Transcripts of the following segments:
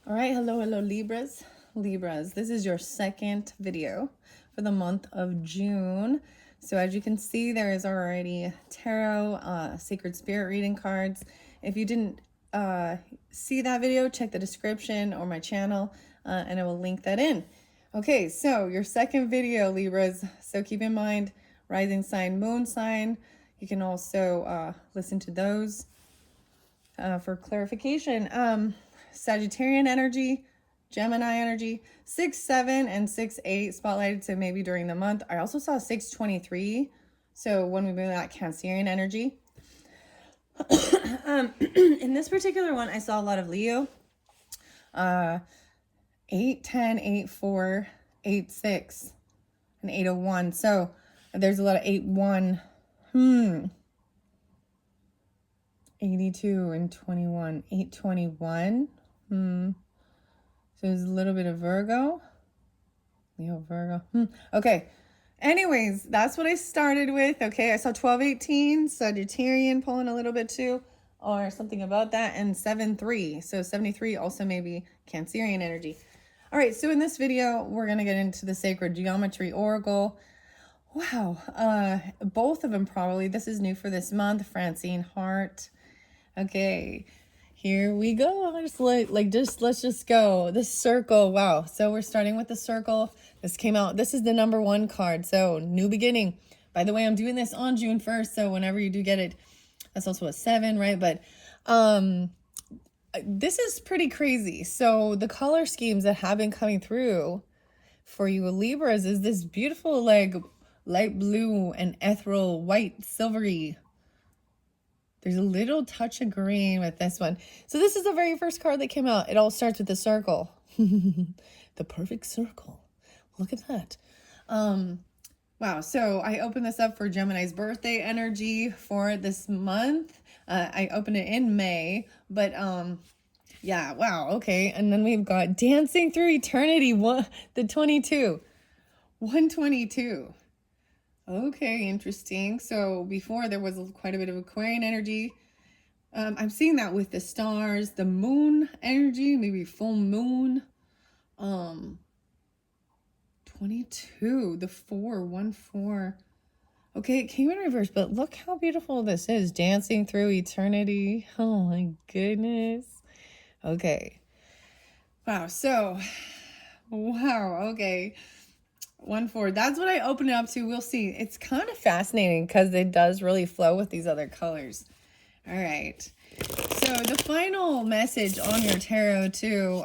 All right, hello, Libras. Libras, this is your second video for the month of June. So as you can see, there is already tarot, sacred spirit reading cards. If you didn't see that video, check the description or my channel, and I will link that in. Okay, so your second video, Libras. So keep in mind, rising sign, moon sign. You can also listen to those for clarification. Sagittarian energy, Gemini energy, 6-7 and 6-8 spotlighted, so maybe during the month. I also saw 6-23, so when we move that Cancerian energy. In this particular one, I saw a lot of Leo. 8-10, 8-4, 8-6, and 8-01. So there's a lot of 8-1. 82 and 21, 8-21. So there's a little bit of Virgo. Leo, Virgo. Okay. Anyways, that's what I started with. Okay, I saw 12-18, Sagittarian pulling a little bit too, or something about that, and 7-3. So 73 also maybe Cancerian energy. All right, so in this video, we're going to get into the Sacred Geometry Oracle. Wow, both of them probably. This is new for this month, Francine Hart. Okay, here we go. Let's just go. This circle, wow. So we're starting with the circle. This came out. This is the number 1 card. So new beginning. By the way, I'm doing this on June 1st. So whenever you do get it, that's also a 7, right? But this is pretty crazy. So the color schemes that have been coming through for you Libras is this beautiful like light blue and ethereal white silvery. There's a little touch of green with this one. So this is the very first card that came out. It all starts with the circle. The perfect circle. Look at that. Wow. So I opened this up for Gemini's birthday energy for this month. I opened it in May, but yeah, wow. Okay. And then we've got Dancing Through Eternity, the 22. 122. Okay, interesting. So before there was quite a bit of Aquarian energy. I'm seeing that with the stars, the moon energy, maybe full moon. 22, the 4-1-4. Okay, it came in reverse, but look how beautiful this is. Dancing Through Eternity. Oh my goodness. Okay. Wow. So, wow. Okay. 1-4. That's what I opened it up to. We'll see. It's kind of fascinating because it does really flow with these other colors. All right. So the final message on your tarot too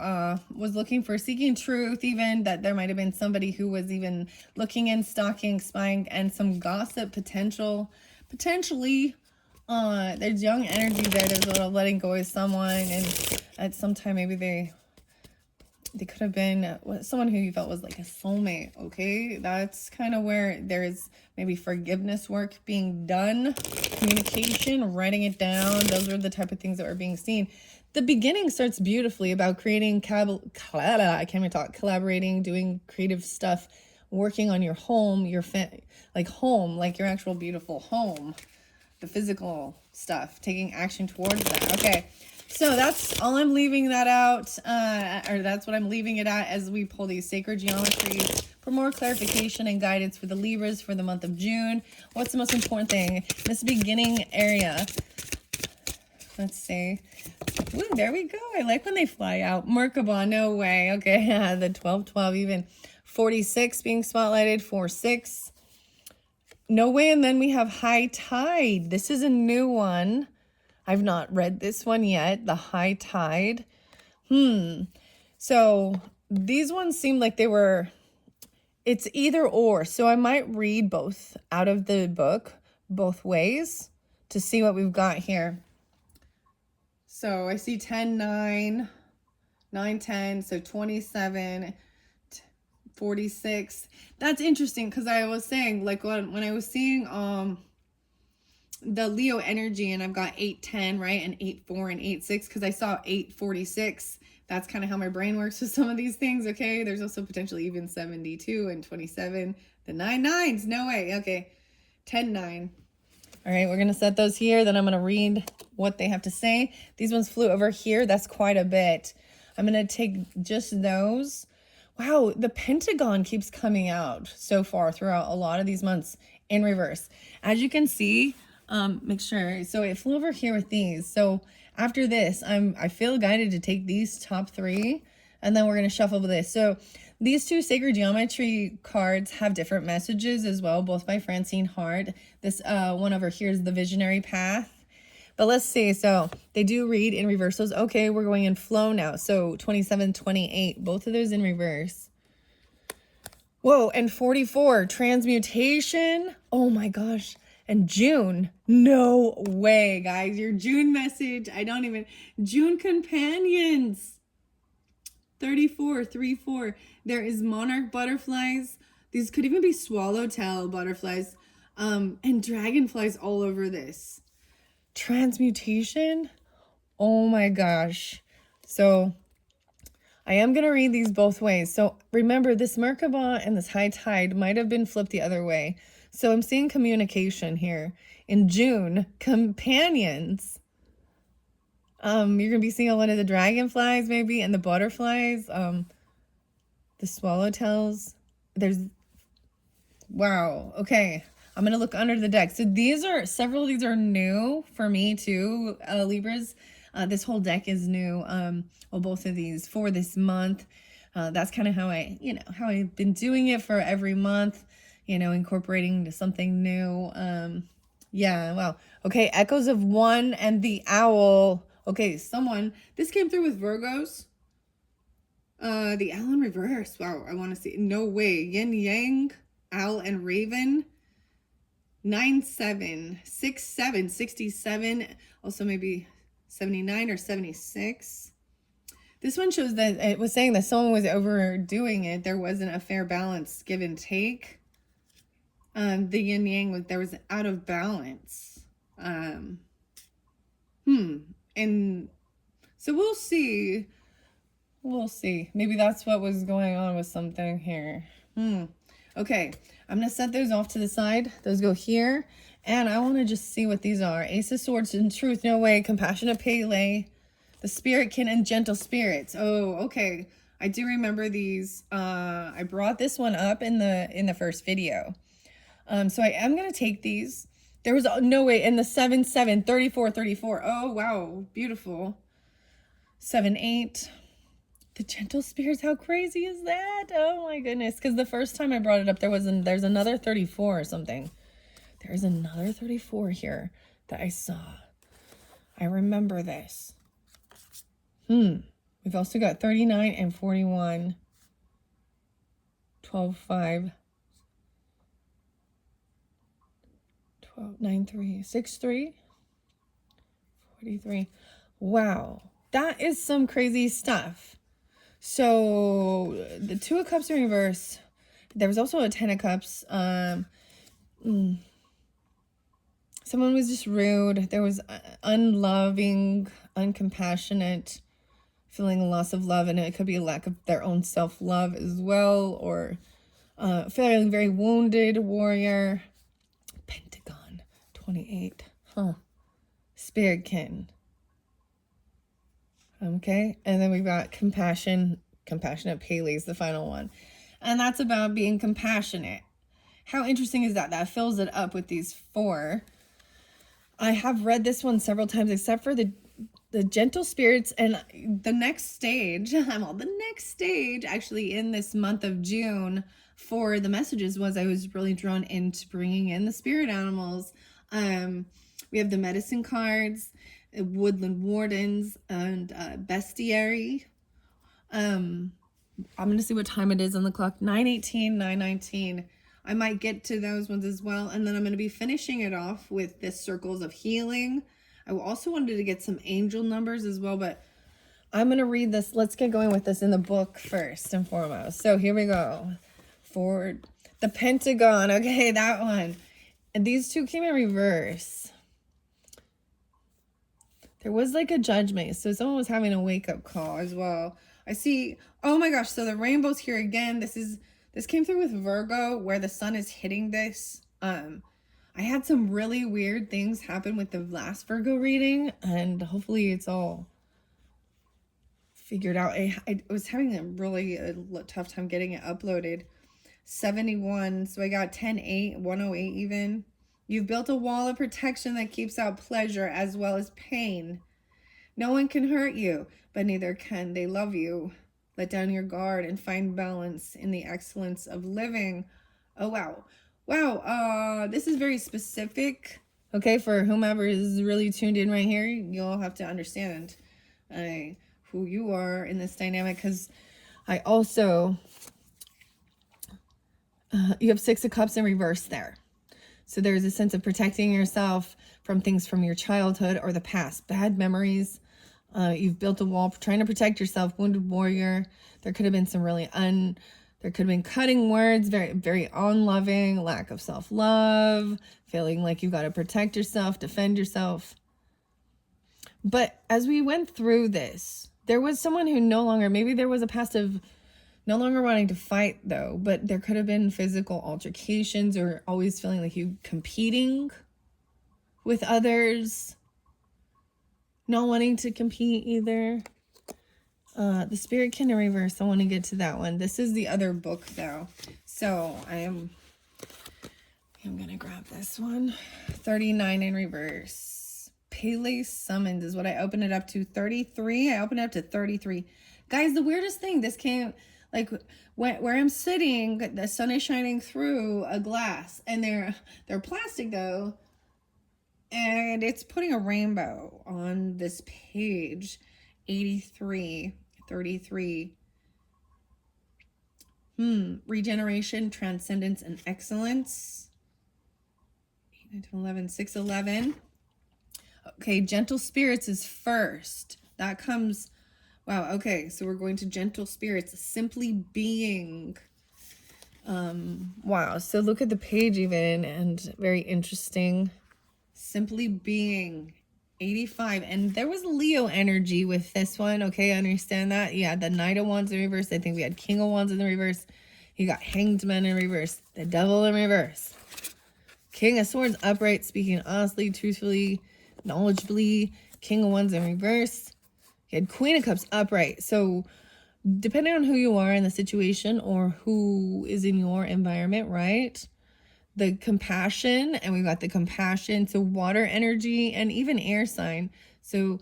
was looking for seeking truth, even that there might have been somebody who was even looking and stalking, spying, and some gossip potentially. There's young energy there. There's a little letting go of someone, and at some time maybe they could have been someone who you felt was like a soulmate. Okay, that's kind of where there is maybe forgiveness work being done, communication, writing it down. Those are the type of things that are being seen. The beginning starts beautifully about creating collaborating, doing creative stuff, working on your home, home, like your actual beautiful home, the physical stuff, taking action towards that. Okay. So that's all I'm leaving that out, or that's what I'm leaving it at as we pull these sacred geometries for more clarification and guidance for the Libras for the month of June. What's the most important thing? This beginning area. Let's see. Ooh, there we go. I like when they fly out. Merkaba, no way. Okay, the 12-12 even. 46 being spotlighted, 4-6. No way, and then we have high tide. This is a new one. I've not read this one yet, the high tide. So these ones seem like they were, it's either or. So I might read both out of the book, both ways, to see what we've got here. So I see 10-9, 9-10, so 27, 46. That's interesting because I was saying, like when I was seeing the Leo energy, and I've got 8-10, right, and 8-4 and 8-6 because I saw 8-46. That's kind of how my brain works with some of these things. Okay, there's also potentially even 72 and 27. The 9-9s, no way. Okay, 10-9. All right, we're gonna set those here. Then I'm gonna read what they have to say. These ones flew over here. That's quite a bit. I'm going to take just those. Wow, the Pentagon keeps coming out so far throughout a lot of these months in reverse. As you can see, make sure. So it flew over here with these. So after this, I feel guided to take these top 3, and then we're going to shuffle this. So these 2 Sacred Geometry cards have different messages as well, both by Francine Hart. This one over here is the Visionary Path. But let's see. So they do read in reversals. Okay, we're going in flow now. So 27, 28, both of those in reverse. Whoa, and 44, transmutation. Oh my gosh. And June. No way, guys. Your June message. June companions. 34, 34. There is monarch butterflies. These could even be swallowtail butterflies. And dragonflies all over this. Transmutation. Oh my gosh. So I am going to read these both ways. So remember, this Merkaba and this high tide might have been flipped the other way. So I'm seeing communication here. In June, companions. You're going to be seeing a lot of the dragonflies maybe and the butterflies. The swallowtails. Wow. Okay. I'm going to look under the deck. So several of these are new for me too, Libras. This whole deck is new. Well, both of these for this month. That's kind of how how I've been doing it for every month, incorporating something new. Yeah, wow. Okay, Echoes of One and the Owl. Okay, this came through with Virgos. The Owl in reverse. Wow, I want to see. No way. Yin Yang, Owl and Raven. 97, 67, 67, also maybe 79 or 76. This one shows that it was saying that someone was overdoing it. There wasn't a fair balance, give and take. The yin yang there was out of balance. And so we'll see. Maybe that's what was going on with something here. Okay, I'm going to set those off to the side. Those go here. And I want to just see what these are. Ace of Swords and Truth, No Way, Compassionate Pele, the Spiritkin, and Gentle Spirits. Oh, okay. I do remember these. I brought this one up in the first video. So I am going to take these. There was no way in the 7, 7, 34, 34. Oh, wow. Beautiful. 7, 8. The Gentle Spirits, how crazy is that? Oh my goodness. Because the first time I brought it up, there's another 34 or something. There's another 34 here that I saw. I remember this. We've also got 39 and 41. 12, 5. 12, 9, 3, 6, 3. 43. Wow. That is some crazy stuff. So the 2 of Cups in reverse. There was also a 10 of Cups. Someone was just rude. There was unloving, uncompassionate, feeling a loss of love, and it could be a lack of their own self-love as well, or feeling very wounded warrior. Pentagon 28. Spiritkin. Okay, and then we've got compassionate Pele is the final one. And that's about being compassionate. How interesting is that? That fills it up with these 4. I have read this one several times, except for the Gentle Spirits, and the next stage, actually in this month of June for the messages was I was really drawn into bringing in the spirit animals. We have the medicine cards, woodland wardens, and bestiary. I'm going to see what time it is on the clock. 9:18, 9:19. I might get to those ones as well. And then I'm going to be finishing it off with the circles of healing. I also wanted to get some angel numbers as well, but I'm going to read this. Let's get going with this in the book first and foremost. So here we go. For the Pentagon. Okay, that one. And these 2 came in reverse. There was like a judgment. So someone was having a wake-up call as well. I see. Oh my gosh. So the rainbow's here again. This came through with Virgo, where the sun is hitting this. I had some really weird things happen with the last Virgo reading, and hopefully it's all figured out. I was having a really tough time getting it uploaded. 71, so I got 10-8, 108 even. You've built a wall of protection that keeps out pleasure as well as pain. No one can hurt you, but neither can they love you. Let down your guard and find balance in the excellence of living. Oh, wow. Wow, this is very specific. Okay, for whomever is really tuned in right here, you'll have to understand who you are in this dynamic, because I also, you have 6 of Cups in reverse there. So there's a sense of protecting yourself from things from your childhood or the past, bad memories. You've built a wall trying to protect yourself, wounded warrior. There could have been some really there could have been cutting words, very, very unloving, lack of self-love, feeling like you've got to protect yourself, defend yourself. But as we went through this, there was someone who no longer, maybe there was a past of no longer wanting to fight though, but there could have been physical altercations or always feeling like you competing with others, not wanting to compete either. The Spirit Kin in reverse, I want to get to that one. This is the other book though. So I'm going to grab this one. 39 in reverse. Pele Summons is what I opened it up to. 33. I opened it up to 33. Guys, the weirdest thing, this came like where I'm sitting, the sun is shining through a glass, and they're plastic though, and it's putting a rainbow on this page. 83, 33. Regeneration, transcendence, and excellence. 8, 9, 10, 11, 6, 11. Okay, gentle spirits is first. That comes, wow, okay, so we're going to gentle spirits, simply being. Wow, so look at the page even, and very interesting. Simply being. 85, and there was Leo energy with this one. Okay, I understand that. Yeah, the Knight of Wands in reverse. I think we had King of Wands in the reverse. You got Hanged Man in reverse. The Devil in reverse. King of Swords upright, speaking honestly, truthfully, knowledgeably. King of Wands in reverse. You had Queen of Cups upright. So depending on who you are in the situation or who is in your environment, right? The compassion, and we've got the compassion, so water energy, and even air sign. So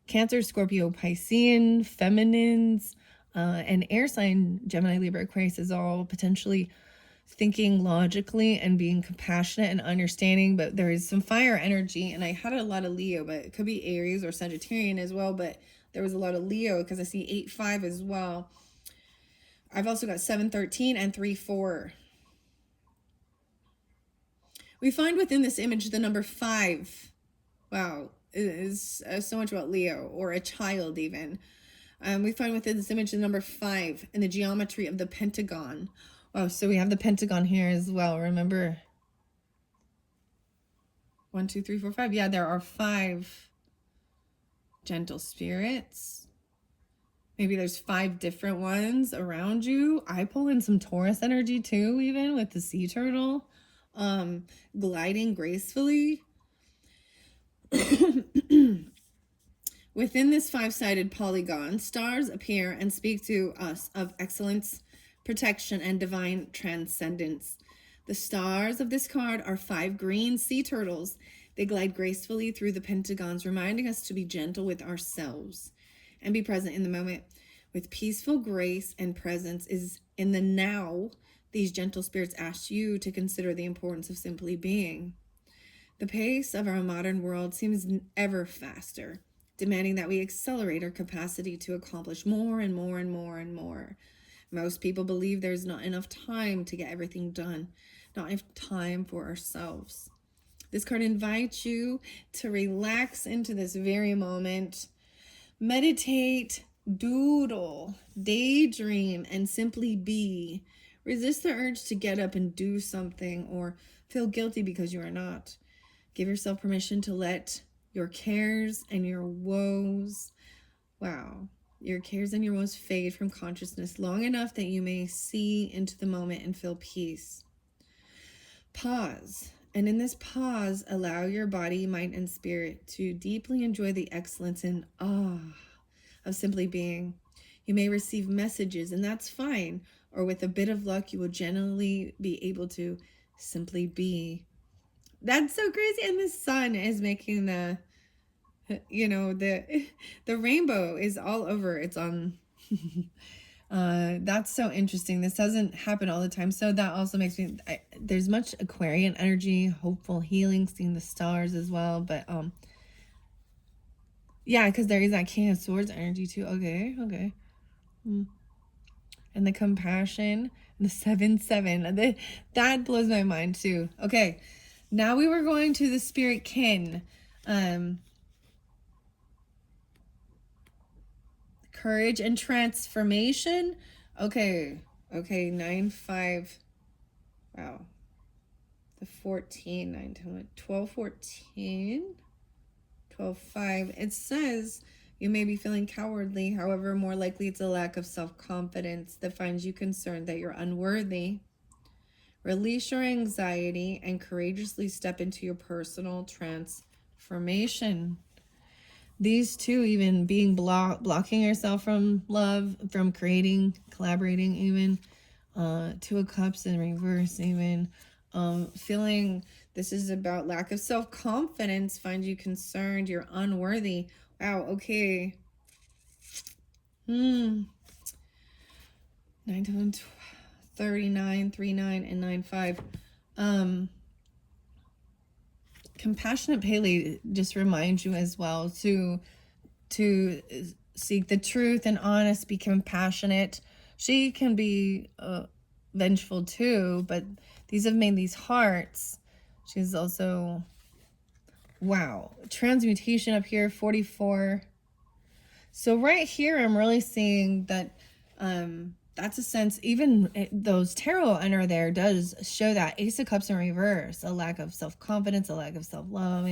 Cancer, Scorpio, Piscean, feminines, and air sign, Gemini, Libra, Aquarius is all potentially thinking logically and being compassionate and understanding. But there is some fire energy, and I had a lot of Leo, but it could be Aries or Sagittarian as well. But there was a lot of Leo because I see 8-5 as well. I've also got 7-13 and 3-4. We find within this image the number 5. Wow, it is so much about Leo, or a child even. We find within this image the number 5 and the geometry of the pentagon. Wow, so we have the pentagon here as well. Remember, 1, 2, 3, 4, 5. Yeah, there are 5 gentle spirits. Maybe there's 5 different ones around you. I pull in some Taurus energy too, even with the sea turtle. Gliding gracefully. Within this 5-sided polygon, stars appear and speak to us of excellence, protection, and divine transcendence. The stars of this card are 5 green sea turtles. They glide gracefully through the pentagons, reminding us to be gentle with ourselves and be present in the moment. With peaceful grace and presence is in the now. These gentle spirits ask you to consider the importance of simply being. The pace of our modern world seems ever faster, demanding that we accelerate our capacity to accomplish more and more and more and more. Most people believe there's not enough time to get everything done, not enough time for ourselves. This card invites you to relax into this very moment, meditate, doodle, daydream, and simply be. Resist the urge to get up and do something or feel guilty because you are not. Give yourself permission to let your cares and your woes, your cares and your woes fade from consciousness long enough that you may see into the moment and feel peace. Pause. And in this pause, allow your body, mind, and spirit to deeply enjoy the excellence and awe of simply being. You may receive messages, and that's fine. Or with a bit of luck, you will generally be able to simply be. That's so crazy. And the sun is making the, the rainbow is all over. It's on. That's so interesting. This doesn't happen all the time. So that also makes me, there's much Aquarian energy, hopeful, healing, seeing the stars as well. But, yeah, because there is that King of Swords energy too. Okay. And the compassion, and the 7-7. That blows my mind too. Okay. Now we were going to the spirit kin. Courage and transformation. Okay. 9-5. Wow. The 14, 9, 10, 12, 14. 12-5. It says you may be feeling cowardly. However, more likely it's a lack of self-confidence that finds you concerned that you're unworthy. Release your anxiety and courageously step into your personal transformation. These two, even being blocking yourself from love, from creating, collaborating, even 2 of Cups in reverse, even feeling this is about lack of self-confidence, find you concerned, you're unworthy. Wow, okay. 9, 10, 39, 3-9, and 9-5. Compassionate Pele just reminds you as well to seek the truth and honest, be compassionate. She can be vengeful too, but these have made these hearts. She's also, wow, transmutation up here, 44. So right here, I'm really seeing that that's a sense, even those tarot under there does show that Ace of Cups in reverse, a lack of self-confidence, a lack of self-love,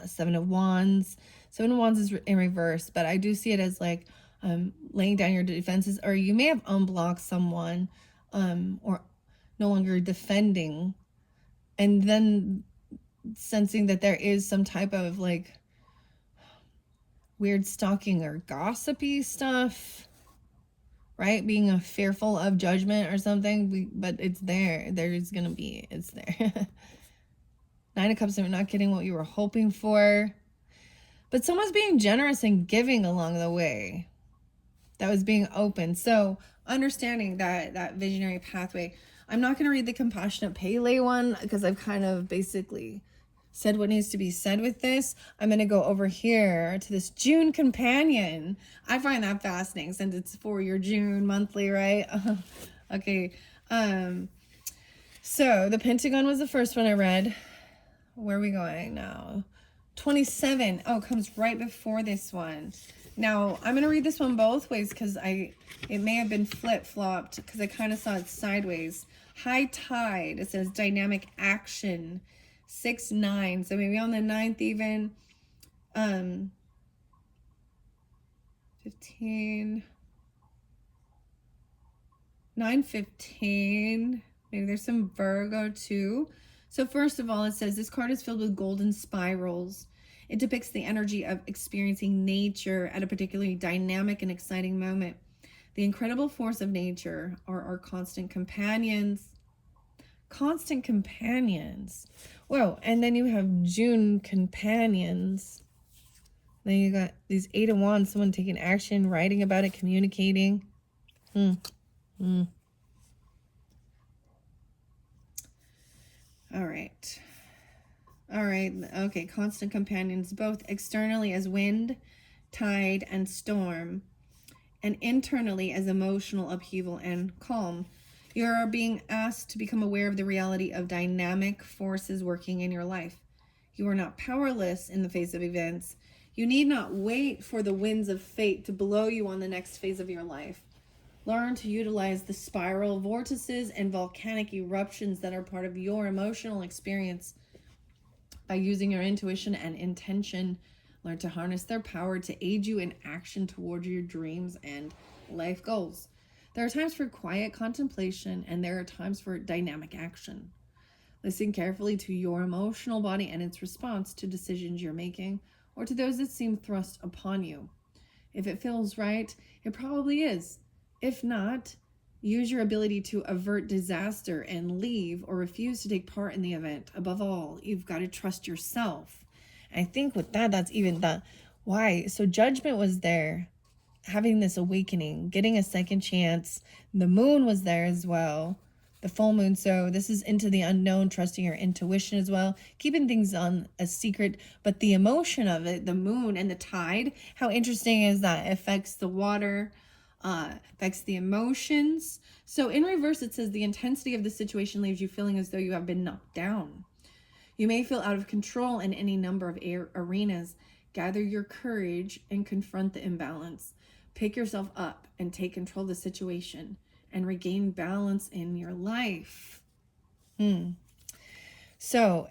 7 of Wands. 7 of Wands is in reverse, but I do see it as like laying down your defenses, or you may have unblocked someone or no longer defending, and then sensing that there is some type of like weird stalking or gossipy stuff, right? Being fearful of judgment or something, but it's there. It's there. 9 of Cups, are not getting what you were hoping for. But someone's being generous and giving along the way. That was being open. So understanding that visionary pathway. I'm not going to read the Compassionate Pele one because I've kind of basically said what needs to be said with this. I'm going to go over here to this June companion. I find that fascinating since it's for your June monthly, right? Okay. So the Pentagon was the first one I read. Where are we going now? 27. Oh, it comes right before this one. Now, I'm going to read this one both ways because it may have been flip-flopped because I kind of saw it sideways. High tide. It says dynamic action. 6-9. So maybe on the 9th even. 15. 9-15. Maybe there's some Virgo too. So first of all, it says this card is filled with golden spirals. It depicts the energy of experiencing nature at a particularly dynamic and exciting moment. The incredible force of nature are our constant companions. Constant companions. Whoa, and then you have June companions. Then you got these 8 of Wands, someone taking action, writing about it, communicating. All right. Okay, constant companions, both externally as wind, tide, and storm, and internally as emotional upheaval and calm. You are being asked to become aware of the reality of dynamic forces working in your life. You are not powerless in the face of events. You need not wait for the winds of fate to blow you on the next phase of your life. Learn to utilize the spiral vortices and volcanic eruptions that are part of your emotional experience. By using your intuition and intention, learn to harness their power to aid you in action toward your dreams and life goals. There are times for quiet contemplation, and there are times for dynamic action. Listen carefully to your emotional body and its response to decisions you're making or to those that seem thrust upon you. If it feels right, it probably is. If not, use your ability to avert disaster and leave or refuse to take part in the event. Above all, you've got to trust yourself. And I think with that, that's even the why. So judgment was there, having this awakening, getting a second chance. The moon was there as well, the full moon. So this is into the unknown, trusting your intuition as well, keeping things on a secret. But the emotion of it, the moon and the tide, how interesting is that? It affects the water, affects the emotions. So in reverse, it says the intensity of the situation leaves you feeling as though you have been knocked down. You may feel out of control in any number of arenas. Gather your courage and confront the imbalance. Pick yourself up and take control of the situation and regain balance in your life. So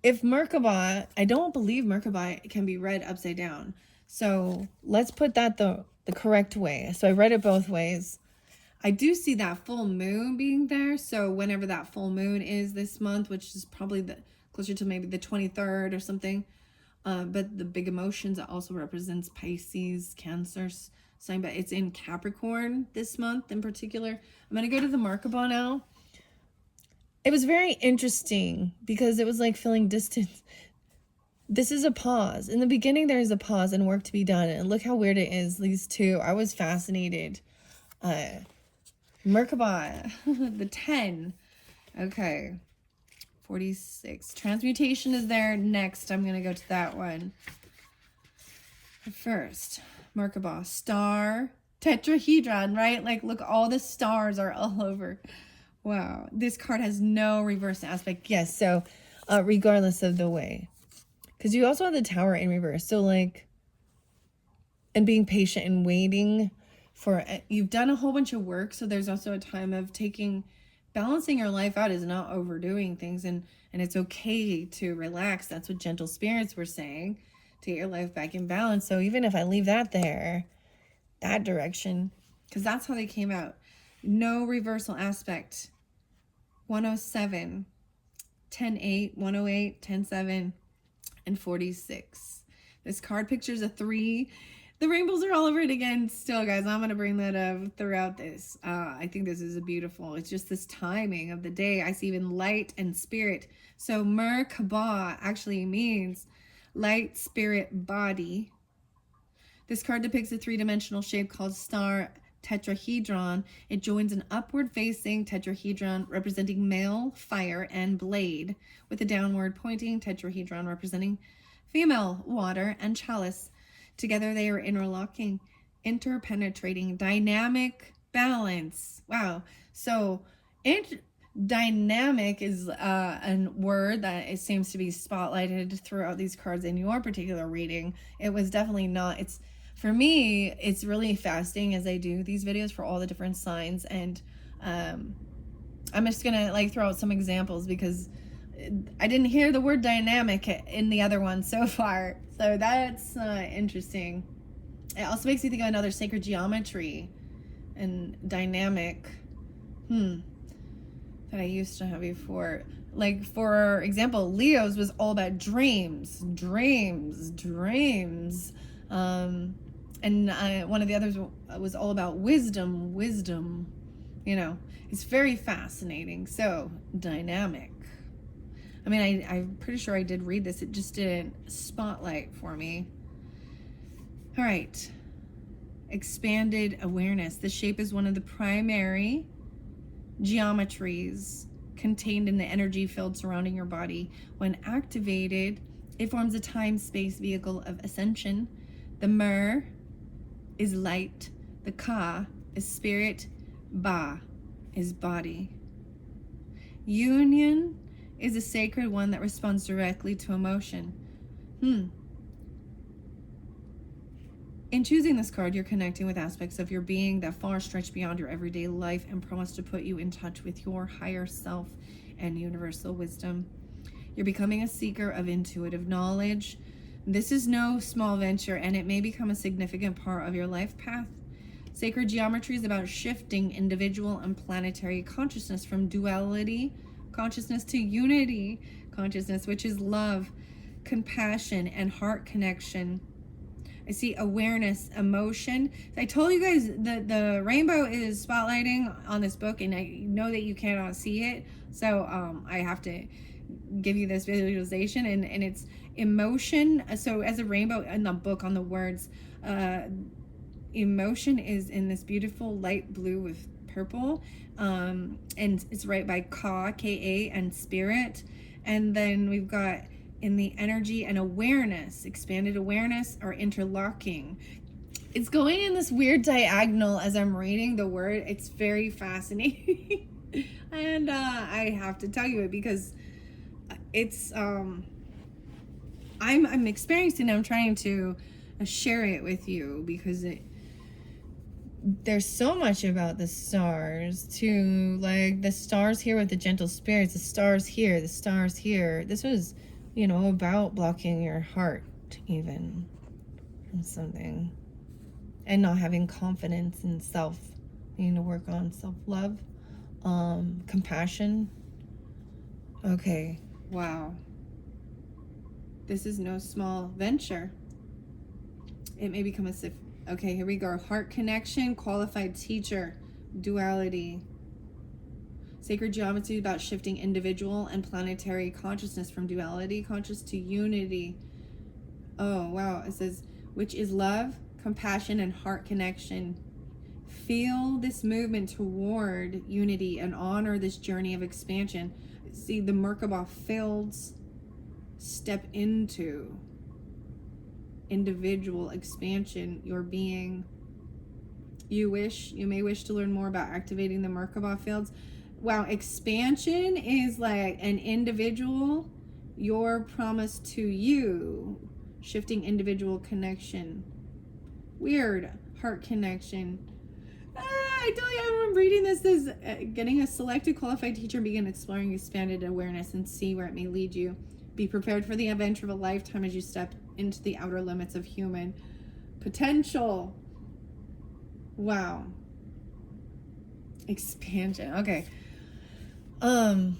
if Merkaba, I don't believe Merkaba can be read upside down. So let's put that the correct way. So I read it both ways. I do see that full moon being there. So whenever that full moon is this month, which is probably closer to maybe the 23rd or something. But the big emotions, it also represents Pisces, Cancer sign, but it's in Capricorn this month in particular. I'm going to go to the Merkaba now. It was very interesting because it was like feeling distance. This is a pause. In the beginning, there is a pause and work to be done. And look how weird it is, these two. I was fascinated. Merkaba, the 10. Okay. 46. Transmutation is there next. I'm going to go to that one. But first, Merkaba, star, tetrahedron, right? Like, look, all the stars are all over. Wow. This card has no reverse aspect. Yes, so regardless of the way. Because you also have the tower in reverse. So, like, and being patient and waiting for, you've done a whole bunch of work. So there's also a time of balancing your life out is not overdoing things, and it's okay to relax. That's what gentle spirits were saying, to get your life back in balance. So even if I leave that there, that direction, because that's how they came out. No reversal aspect. 107, 10-8, 108, 10-7, and 46. This card pictures a 3. The rainbows are all over it again. Still, guys, I'm going to bring that up throughout this. I think this is a beautiful. It's just this timing of the day. I see even light and spirit. So Merkaba actually means light, spirit, body. This card depicts a 3-dimensional shape called star tetrahedron. It joins an upward-facing tetrahedron representing male, fire, and blade, with a downward pointing tetrahedron representing female, water, and chalice. Together they are interlocking, interpenetrating, dynamic balance. Wow. So dynamic is a word that it seems to be spotlighted throughout these cards in your particular reading. It was definitely not. It's, for me, it's really fascinating as I do these videos for all the different signs. And I'm just going to like throw out some examples because I didn't hear the word dynamic in the other one so far. So that's interesting. It also makes me think of another sacred geometry and dynamic that I used to have before. Like, for example, Leo's was all about dreams. And one of the others was all about wisdom. You know, it's very fascinating. So, dynamic. I mean, I'm pretty sure I did read this. It just didn't spotlight for me. All right. Expanded awareness. The shape is one of the primary geometries contained in the energy field surrounding your body. When activated, it forms a time-space vehicle of ascension. The Mer is light. The Ka is spirit. Ba is body. Union is a sacred one that responds directly to emotion. In choosing this card, you're connecting with aspects of your being that far stretch beyond your everyday life and promise to put you in touch with your higher self and universal wisdom. You're becoming a seeker of intuitive knowledge. This is no small venture, and it may become a significant part of your life path. Sacred geometry is about shifting individual and planetary consciousness from duality consciousness to unity consciousness, which is love, compassion, and heart connection. I see awareness, emotion. I told you guys that the rainbow is spotlighting on this book, and I know that you cannot see it. So I have to give you this visualization, and it's emotion. So as a rainbow in the book on the words, emotion is in this beautiful light blue with purple, and it's right by Ka, and spirit. And then we've got in the energy and awareness, expanded awareness, or interlocking. It's going in this weird diagonal as I'm reading the word. It's very fascinating. And I have to tell you it because it's I'm experiencing it. I'm trying to share it with you because there's so much about the stars too, like the stars here with the gentle spirits, the stars here, the stars here. This was, about blocking your heart even from something, and not having confidence in self. You need to work on self-love, compassion. Okay, wow. This is no small venture. It may become as if, okay, here we go. Heart connection, qualified teacher, duality. Sacred geometry is about shifting individual and planetary consciousness from duality conscious to unity. Oh, wow. It says, which is love, compassion, and heart connection. Feel this movement toward unity and honor this journey of expansion. See, the Merkabah fields step into individual expansion, your being. You may wish to learn more about activating the Merkabah fields. Wow, expansion is like an individual, your promise to you, shifting individual connection. Weird, heart connection. I tell you, I'm reading this as getting a selected qualified teacher, begin exploring expanded awareness and see where it may lead you. Be prepared for the adventure of a lifetime as you step into the outer limits of human potential. Wow. Expansion. Okay. I'm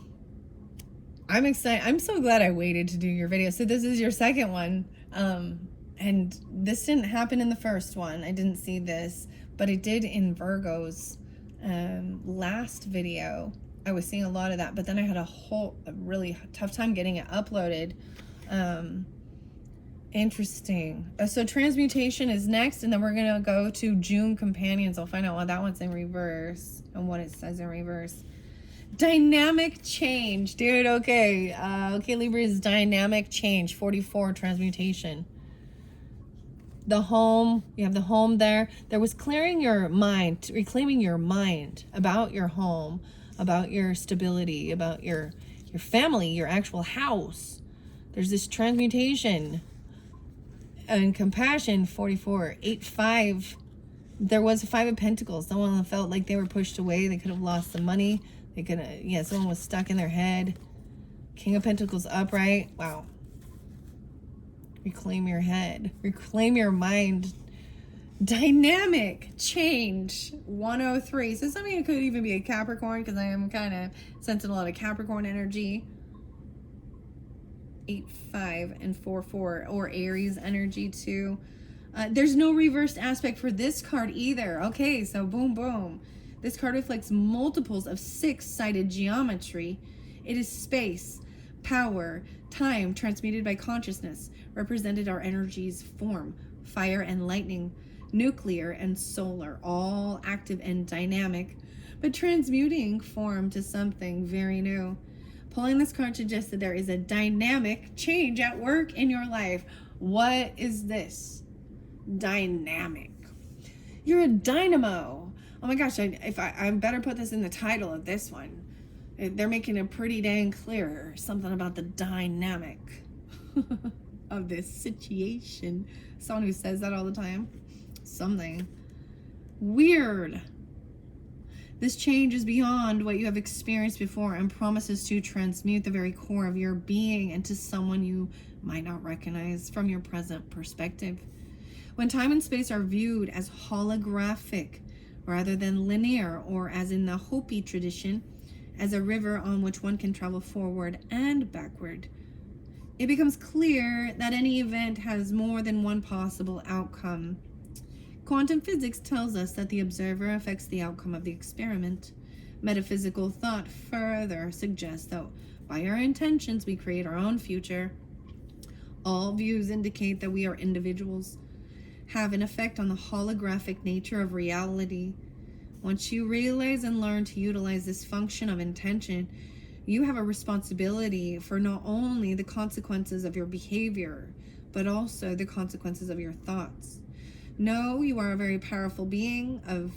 excited. I'm so glad I waited to do your video. So this is your second one. And this didn't happen in the first one. I didn't see this, but it did in Virgo's last video. I was seeing a lot of that, but then I had a really tough time getting it uploaded. Interesting. So transmutation is next, and then we're gonna go to June companions. I'll find out why that one's in reverse and what it says in reverse. Dynamic change, dude. Okay. Okay, Libra is dynamic change. 44 transmutation. The home, you have the home there. There was clearing your mind, reclaiming your mind about your home, about your stability, about your family, your actual house. There's this transmutation. And compassion, 44, 8-5. There was a 5 of Pentacles. Someone felt like they were pushed away. They could have lost some money. They could have, someone was stuck in their head. King of Pentacles upright. Wow. Reclaim your head. Reclaim your mind. Dynamic change, 103. So something could even be a Capricorn, because I am kind of sensing a lot of Capricorn energy. 8-5 and 4-4, or Aries energy too. There's no reversed aspect for this card either. Okay, so boom, boom. This card reflects multiples of 6-sided geometry. It is space, power, time transmuted by consciousness, represented our energies form, fire and lightning, nuclear and solar, all active and dynamic, but transmuting form to something very new. Pulling this card suggests that there is a dynamic change at work in your life. What is this? Dynamic. You're a dynamo. Oh my gosh, I better put this in the title of this one. They're making it pretty dang clear. Something about the dynamic of this situation. Someone who says that all the time. Something. Weird. This change is beyond what you have experienced before and promises to transmute the very core of your being into someone you might not recognize from your present perspective. When time and space are viewed as holographic rather than linear, or as in the Hopi tradition, as a river on which one can travel forward and backward, It becomes clear that any event has more than one possible outcome. Quantum physics tells us that the observer affects the outcome of the experiment. Metaphysical thought further suggests that by our intentions we create our own future. All views indicate that we are individuals, have an effect on the holographic nature of reality. Once you realize and learn to utilize this function of intention, you have a responsibility for not only the consequences of your behavior, but also the consequences of your thoughts. Know you are a very powerful being of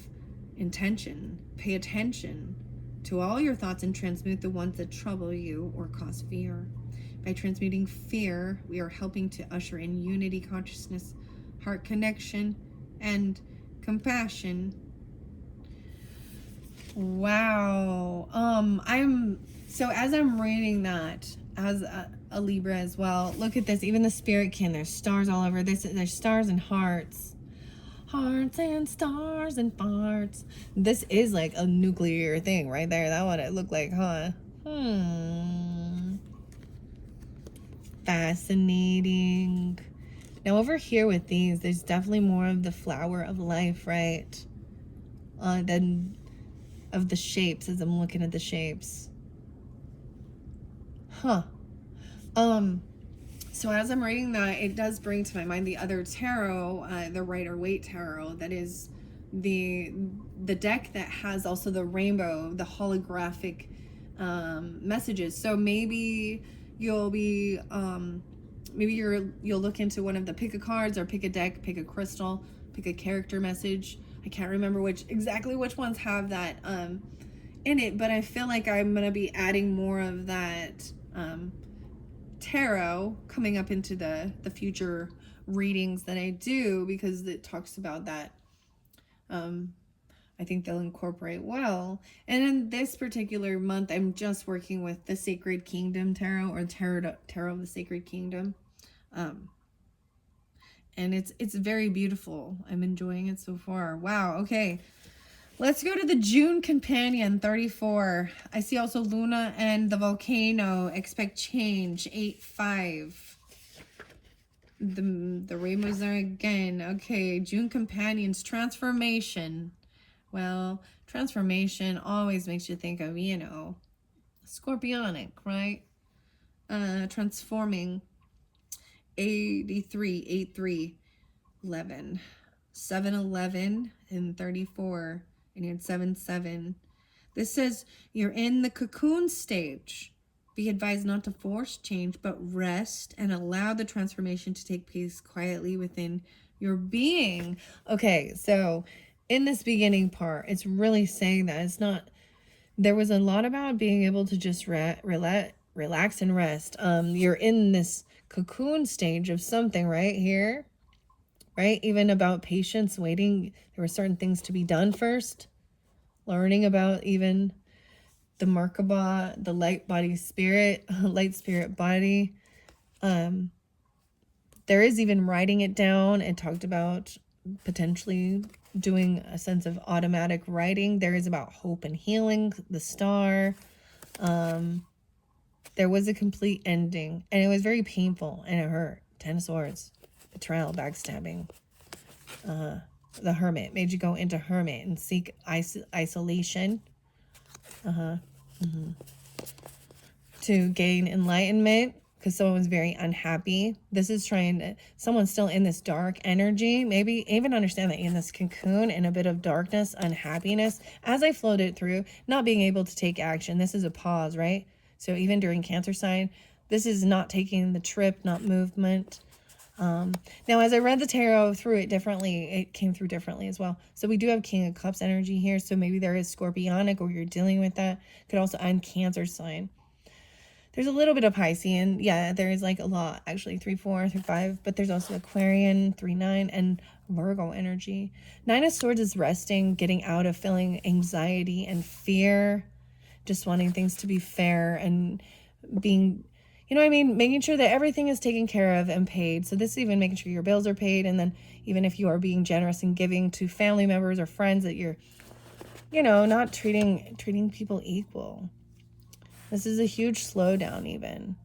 intention. Pay attention to all your thoughts and transmute the ones that trouble you or cause fear. By transmuting fear, we are helping to usher in unity consciousness, heart connection, and compassion. Wow. As I'm reading that as a Libra as well, look at this. Even the spirit can. There's stars all over. There's stars and hearts. Hearts and stars and farts. This is like a nuclear thing right there. That what it looked like, huh? Fascinating. Now over here with these, there's definitely more of the flower of life, right? Than of the shapes as I'm looking at the shapes. So as I'm reading that, it does bring to my mind the other tarot, the Rider-Waite tarot, that is the deck that has also the rainbow, the holographic messages. So maybe you'll be you'll look into one of the pick a cards, or pick a deck, pick a crystal, pick a character message. I can't remember exactly which ones have that in it, but I feel like I'm gonna be adding more of that tarot coming up into the future readings that I do, because it talks about that. I think they'll incorporate well. And in this particular month, I'm just working with the Sacred Kingdom tarot, or tarot of the Sacred Kingdom. And it's very beautiful. I'm enjoying it so far. Wow. Okay. Let's go to the June Companion, 34. I see also Luna and the Volcano. Expect change, 8-5. The rainbows there again. Okay, June Companions, transformation. Well, transformation always makes you think of, scorpionic, right? Transforming. 83, 8-3, 11. 7-11 and 34. And you had 7-7. This says you're in the cocoon stage. Be advised not to force change, but rest and allow the transformation to take place quietly within your being. Okay, so in this beginning part, it's really saying that it's not, there was a lot about being able to just relax and rest. You're in this cocoon stage of something right here, right? Even about patience, waiting. There were certain things to be done first. Learning about even the Merkaba, the light body spirit, light spirit body. There is even writing it down. It talked about potentially doing a sense of automatic writing. There is about hope and healing, the star. There was a complete ending, and it was very painful, and it hurt. 10 of Swords, betrayal, backstabbing. The Hermit made you go into Hermit and seek isolation. To gain enlightenment, because someone was very unhappy. This is someone's still in this dark energy. Maybe even understand that in this cocoon, in a bit of darkness, unhappiness, as I floated through, not being able to take action. This is a pause, right? So even during Cancer sign, this is not taking the trip, not movement. Now, as I read the tarot through it differently, it came through differently as well. So we do have King of Cups energy here. So maybe there is Scorpionic, or you're dealing with that. Could also end Cancer sign. There's a little bit of Piscean. Yeah, there is like a lot, actually, 3-4 through 5. But there's also Aquarian, 3-9, and Virgo energy. 9 of Swords is resting, getting out of feeling anxiety and fear, just wanting things to be fair and being, making sure that everything is taken care of and paid. So this is even making sure your bills are paid. And then even if you are being generous and giving to family members or friends, that you're, not treating people equal. This is a huge slowdown even.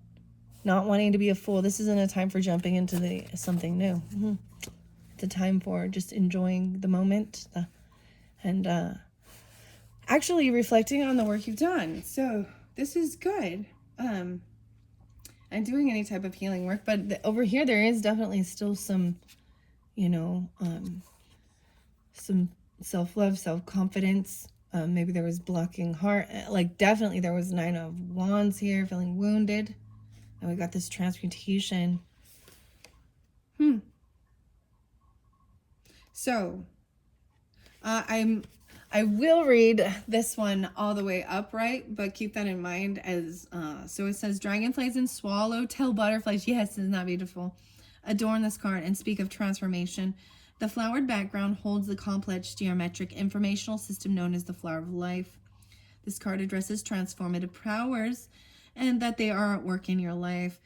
not wanting to be a fool. This isn't a time for jumping into something new. It's a time for just enjoying the moment and actually reflecting on the work you've done. So this is good. And doing any type of healing work, but over here there is definitely still some, you know, some self-love, self-confidence. Maybe there was blocking heart. Like definitely there was 9 of Wands here, feeling wounded. And we got this transmutation. So, I will read this one all the way upright, but keep that in mind as, so it says, dragonflies and swallowtail butterflies, yes, isn't that beautiful, adorn this card and speak of transformation. The flowered background holds the complex geometric informational system known as the flower of life. This card addresses transformative powers and that they are at work in your life.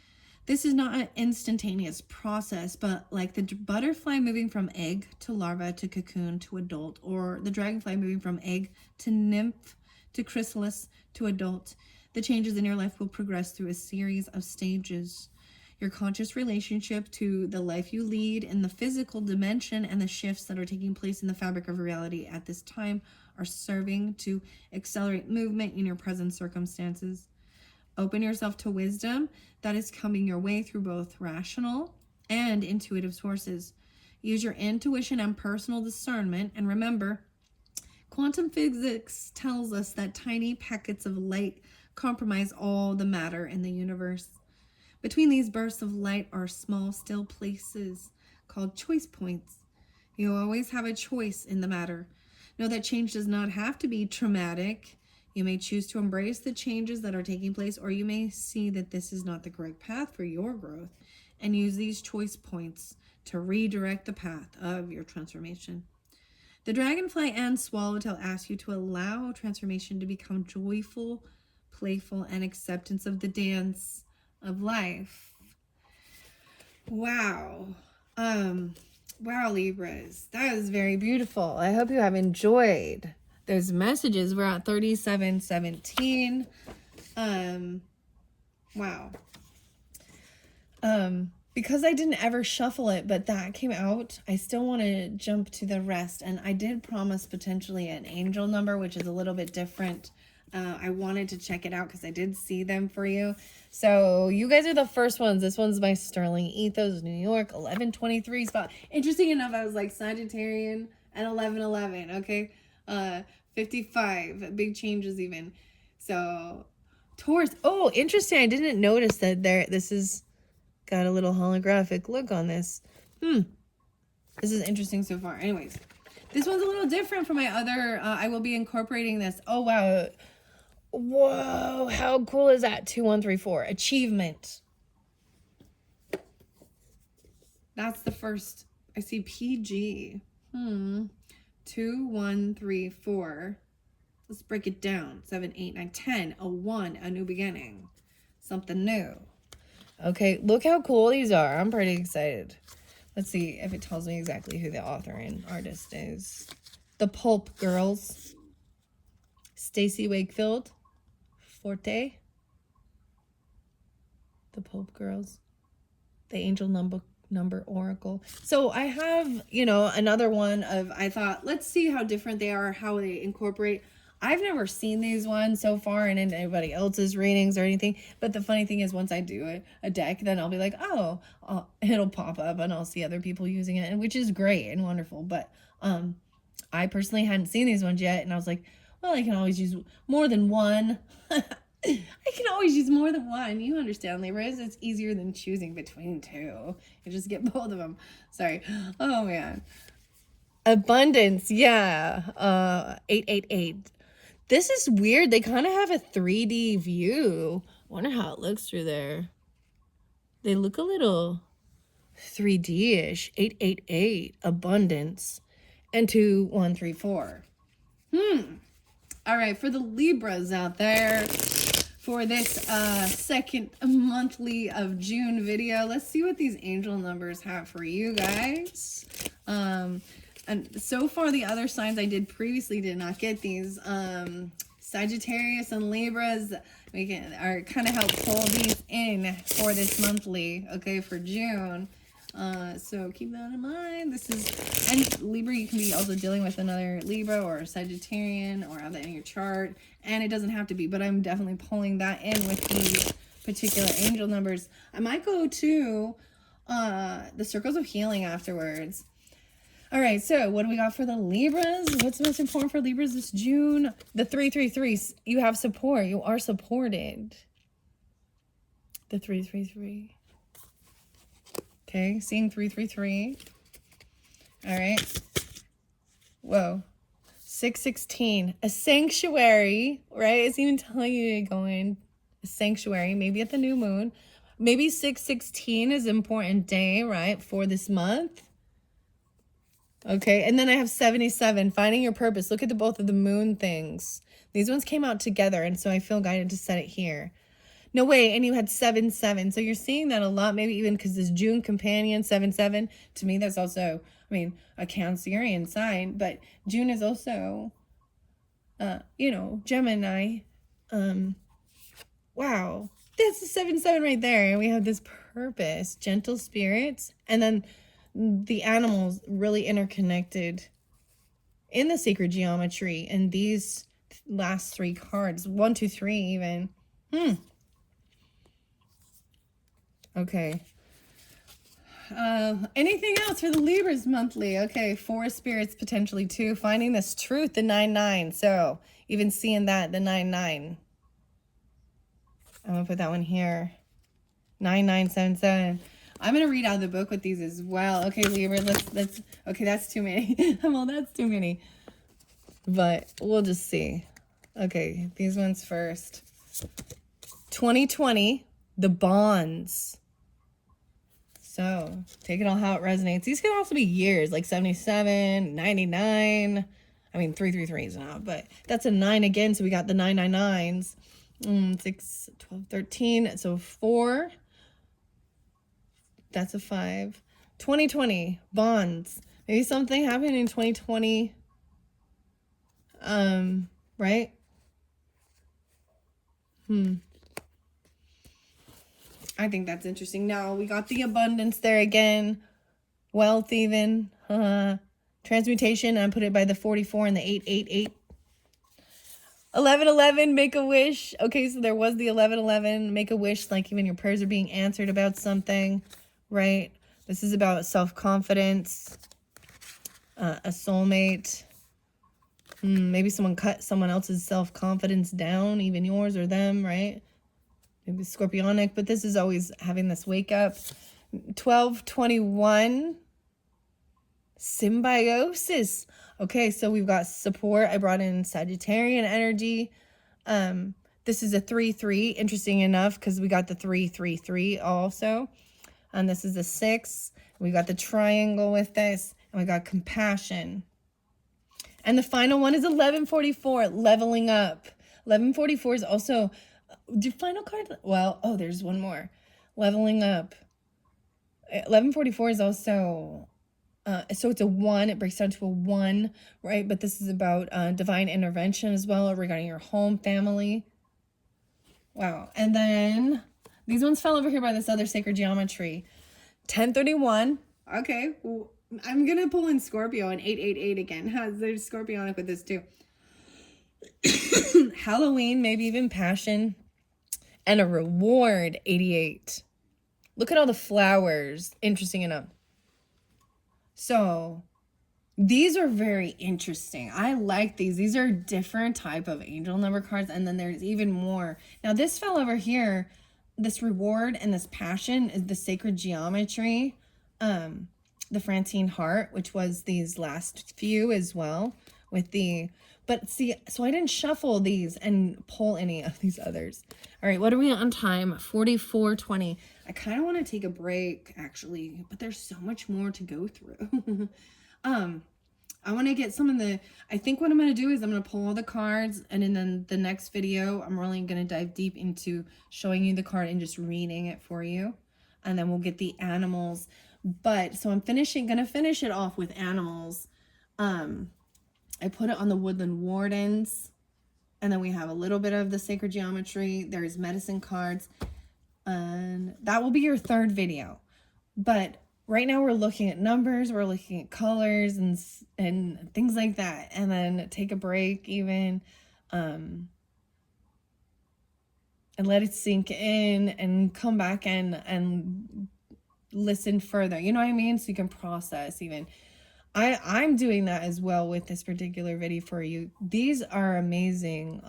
This is not an instantaneous process, but like the butterfly moving from egg to larva to cocoon to adult, or the dragonfly moving from egg to nymph to chrysalis to adult, the changes in your life will progress through a series of stages. Your conscious relationship to the life you lead in the physical dimension and the shifts that are taking place in the fabric of reality at this time are serving to accelerate movement in your present circumstances. Open yourself to wisdom that is coming your way through both rational and intuitive sources. Use your intuition and personal discernment, and remember, quantum physics tells us that tiny packets of light comprise all the matter in the universe. Between these bursts of light are small, still places called choice points. You always have a choice in the matter. Know that change does not have to be traumatic. You may choose to embrace the changes that are taking place, or you may see that this is not the correct path for your growth and use these choice points to redirect the path of your transformation. The dragonfly and swallowtail ask you to allow transformation to become joyful, playful, and acceptance of the dance of life. Wow. Wow, Libras. That is very beautiful. I hope you have enjoyed those messages. We're at 3717. Wow. Because I didn't ever shuffle it, but that came out, I still want to jump to the rest. And I did promise potentially an angel number, which is a little bit different. I wanted to check it out because I did see them for you. So you guys are the first ones. This one's by Sterling Ethos, New York, 1123 spot. Interesting enough, I was like Sagittarian and 1111, okay? 55, big changes even. So Taurus. Oh, interesting. I didn't notice that this is got a little holographic look on this. This is interesting so far. Anyways, this one's a little different from my other. I will be incorporating this. Oh, wow. Whoa, how cool is that? 2134. Achievement. That's the first. I see PG. 2134. Let's break it down. 7, 8, 9, 10. A 1, a new beginning. Something new. Okay, look how cool these are. I'm pretty excited. Let's see if it tells me exactly who the author and artist is. The Pulp Girls. Stacy Wakefield. Forte. The Pulp Girls. The Angel Number Oracle. So I have, another one of, I thought, let's see how different they are, how they incorporate. I've never seen these ones so far in anybody else's readings or anything. But the funny thing is, once I do a deck, then I'll be like, oh, it'll pop up and I'll see other people using it, and which is great and wonderful. But I personally hadn't seen these ones yet, and I was like, well, I can always use more than one. I can always use more than one. You understand, Libras. It's easier than choosing between two. You just get both of them. Sorry. Oh, man. Abundance. Yeah. 888. This is weird. They kind of have a 3D view. Wonder how it looks through there. They look a little 3D-ish. 888. Abundance. And 2134. All right, for the Libras out there, for this second monthly of June video, let's see what these angel numbers have for you guys. And so far, the other signs I did previously did not get these. Sagittarius and Libras, we can are kind of help pull these in for this monthly, okay, for June. So keep that in mind. This is, and Libra, you can be also dealing with another Libra or Sagittarian or have that in your chart. And it doesn't have to be, but I'm definitely pulling that in with these particular angel numbers. I might go to the circles of healing afterwards. All right, so what do we got for the Libras? What's most important for Libras this June? The 333. You have support. You are supported. The 333. Okay, seeing 333. All right. Whoa. 616. A sanctuary, right? It's even telling you to go in a sanctuary, maybe at the new moon. Maybe 616 is an important day, right, for this month. Okay, and then I have 77, finding your purpose. Look at both of the moon things. These ones came out together, and so I feel guided to set it here. No way, and you had 7-7. So you're seeing that a lot, maybe even because this June companion, 7-7. To me, that's also, I mean, a Cancerian sign, but June is also, you know, Gemini. Wow, that's a 7-7 right there. And we have this purpose, gentle spirits, and then the animals really interconnected in the sacred geometry. And these last three cards, 1, 2, 3 even. Okay. Anything else for the Libras monthly? Okay, 4 spirits potentially too. Finding this truth, the 9-9. So even seeing that, the 9-9. I'm gonna put that one here. 9977. I'm gonna read out of the book with these as well. Okay, Libra, let's okay, that's too many. Well, that's too many. But we'll just see. Okay, these ones first. 2020, the bonds. So take it all how it resonates. These can also be years, like 77, 99. I mean, 333 is not, but that's a 9 again. So we got the 999s. 6, 12, 13. So 4. That's a 5. 2020, bonds. Maybe something happened in 2020. Right? I think that's interesting. Now we got the abundance there again. Wealth even. Transmutation. I put it by the 44 and the 888. 1111, make a wish. Okay, so there was the 1111, make a wish, like even your prayers are being answered about something, right? This is about self-confidence, a soulmate. Maybe someone cut someone else's self-confidence down, even yours or them, right? Maybe scorpionic, but this is always having this wake up. 1221, symbiosis. Okay, so we've got support. I brought in Sagittarian energy. This is a 3-3, interesting enough, because we got the 3-3-3 also. And this is a 6. We got the triangle with this, and we got compassion. And the final one is 1144, leveling up. 1144 is also, do final card? Well, oh, there's one more. Leveling up. 1144 is also, so it's a 1. It breaks down to a 1, right? But this is about divine intervention as well regarding your home, family. Wow. And then these ones fell over here by this other sacred geometry. 1031. Okay. I'm going to pull in Scorpio and 888 again. There's Scorpionic with this too. Halloween, maybe even passion. And a reward, 88. Look at all the flowers. Interesting enough. So these are very interesting. I like these. These are different type of angel number cards. And then there's even more. Now this fell over here. This reward and this passion is the sacred geometry. The Francine heart, which was these last few as well with the, but see, so I didn't shuffle these and pull any of these others. All right, what are we on time? 44:20. I kind of want to take a break actually, but there's so much more to go through. I want to get some of the, I think what I'm going to do is I'm going to pull all the cards, and then the next video, I'm really going to dive deep into showing you the card and just reading it for you. And then we'll get the animals. But so I'm gonna finish it off with animals. I put it on the Woodland Wardens. And then we have a little bit of the sacred geometry. There's medicine cards. And that will be your third video. But right now we're looking at numbers, we're looking at colors and things like that. And then take a break even. And let it sink in and come back and listen further. You know what I mean? So you can process even. I'm doing that as well with this particular video for you. These are amazing.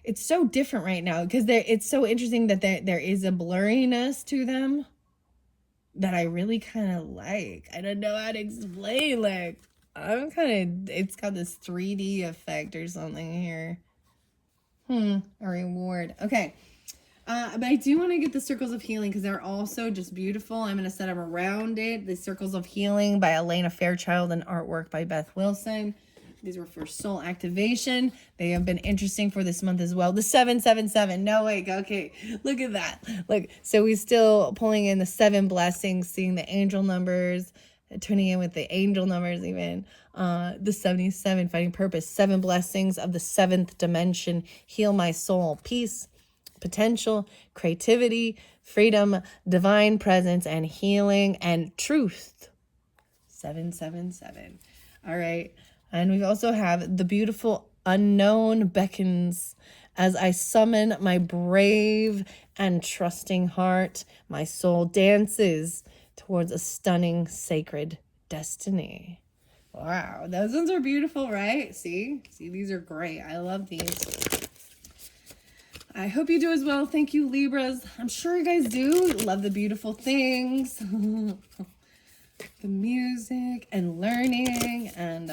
It's so different right now because it's so interesting that there is a blurriness to them that I really kind of like. I don't know how to explain. Like, I'm kind of, it's got this 3D effect or something here. A reward. Okay. But I do want to get the circles of healing because they're also just beautiful. I'm going to set them around it. The circles of healing by Elena Fairchild and artwork by Beth Wilson. These were for soul activation. They have been interesting for this month as well. The 777. No, wait. Okay. Look at that. Look. So we're still pulling in the 7 blessings, seeing the angel numbers, tuning in with the angel numbers even. The 77, finding purpose. 7 blessings of the 7th dimension. Heal my soul. Peace, potential, creativity, freedom, divine presence, and healing, and truth. 777. All right. And we also have the beautiful unknown beckons as I summon my brave and trusting heart. My soul dances towards a stunning sacred destiny. Wow, those ones are beautiful, right? See, these are great. I love these. I hope you do as well. Thank you, Libras. I'm sure you guys do. Love the beautiful things. The music and learning and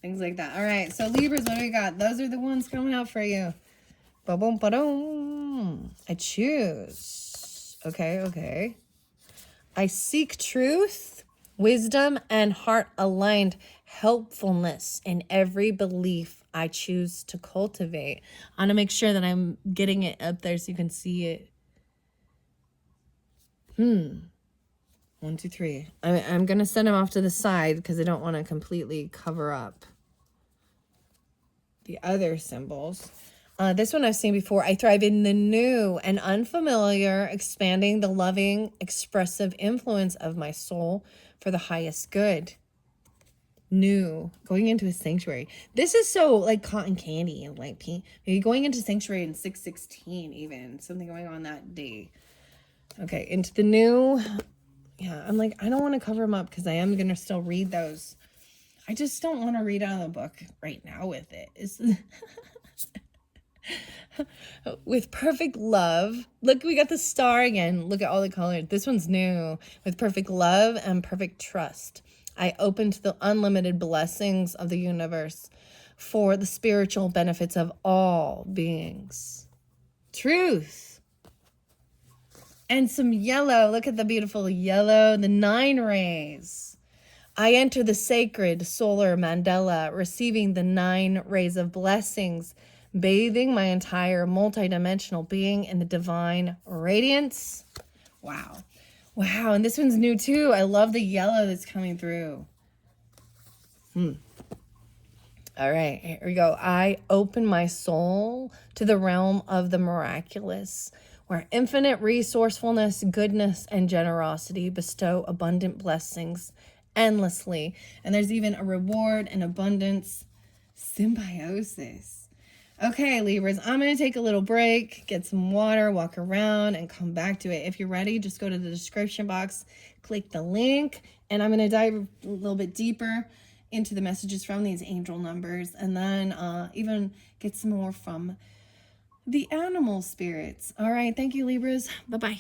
things like that. All right, so Libras, what do we got? Those are the ones coming out for you. Ba-boom, ba-doom. I choose. Okay. I seek truth, wisdom, and heart-aligned helpfulness in every belief I choose to cultivate. I want to make sure that I'm getting it up there so you can see it. 1, 2, 3. I'm going to send them off to the side because I don't want to completely cover up the other symbols. This one I've seen before. I thrive in the new and unfamiliar, expanding the loving, expressive influence of my soul for the highest good. New, going into a sanctuary. This is so like cotton candy and light pink. Maybe going into sanctuary in 6/16 even. Something going on that day. Okay, into the new. Yeah, I'm like, I don't want to cover them up because I am going to still read those. I just don't want to read out of the book right now with it. With perfect love. Look, we got the star again. Look at all the colors. This one's new. With perfect love and perfect trust, I open to the unlimited blessings of the universe for the spiritual benefits of all beings. Truth. And some yellow. Look at the beautiful yellow. The 9 rays. I enter the sacred solar mandala, receiving the 9 rays of blessings, bathing my entire multidimensional being in the divine radiance. Wow. And this one's new too. I love the yellow that's coming through. All right, here we go. I open my soul to the realm of the miraculous, where infinite resourcefulness, goodness, and generosity bestow abundant blessings endlessly. And there's even a reward and abundance symbiosis. Okay, Libras, I'm going to take a little break, get some water, walk around, and come back to it. If you're ready, just go to the description box, click the link, and I'm going to dive a little bit deeper into the messages from these angel numbers, and then even get some more from the animal spirits. All right, thank you, Libras. Bye-bye.